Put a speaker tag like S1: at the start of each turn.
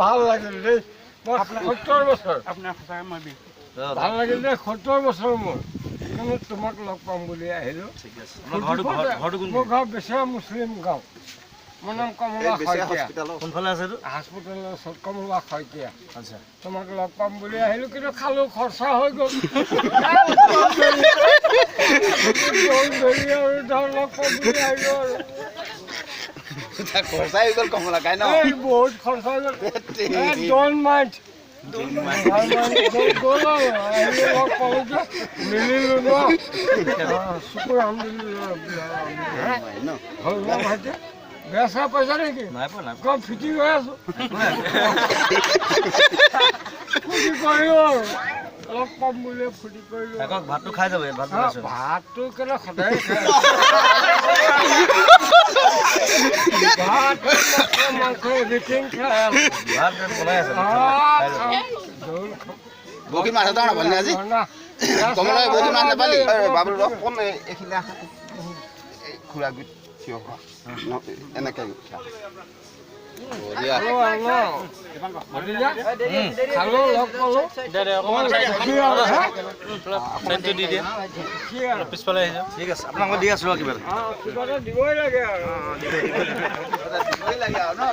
S1: ভাল লাগিল দেই। মই 70 বছৰ
S2: আপোনাৰ সঁচাকৈ মই বিহু
S1: ভাল লাগিল দেই। 70 বছৰ মোৰ কিন্তু তোমাক লগ পাম বুলি আহিলোঁ। মোৰ ঘৰ বেচেৰা মুছলিম গাঁও। মোৰ নাম কমলা শইকীয়া।
S3: কোনফালে আছে এইটো?
S1: হস্পিটেলৰ ওচৰত কমলা শইকীয়া।
S3: আচ্ছা,
S1: তোমাক লগ পাম বুলি আহিলোঁ কিন্তু খালোঁ, খৰচা হৈ গ'ল। ধৰি আৰু ধৰ লগ পাম বুলি আহিলোঁ আৰু
S4: খৰচাই হৈ গ'ল কমলা খাই ন।
S1: এই বহুত খৰচা হৈ গ'ল। ডোন্ট মাইণ্ড গ'ল আৰু আহিলোঁ লগ পালোঁ যে মিলিলোঁ ন। শুকুৰ আলহামদুলিল্লাহ হ'ল ন ভাইটি। বেয়া চেয়া পইচা নেকি?
S3: নাই পোৱা, নাই
S1: কম ফিটিং হৈ আছোঁ। ফূৰ্তি কৰিলোঁ আৰু লগ পাম বুলি ফূৰ্তি কৰিলোঁ।
S3: পোৱা। ভাতটো খাই যাব, ইয়াত ভাত বনাইছো।
S1: ভাতটো কেলে সদায় খায়। ভাত মাংস এভৰিথিং খাই আছোঁ।
S3: ভাত বনাই আছে।
S1: জোল খাম।
S4: বহুত মাছ এটা নাপালি আজি কমলা বহুত মাছ নাপালি বাবুল ৰস কোন এইখিনি আহা খুৰা গুট থিয় হোৱা এনেকৈ
S1: খালোঁ লগ পালোঁ।
S3: পিছফালে আহিছে। ঠিক আছে, আপোনাক মই দি আছোঁ কিবা এটা।
S1: কিবা এটা দিবই লাগে আৰু
S4: দিবই লাগে আৰু ন।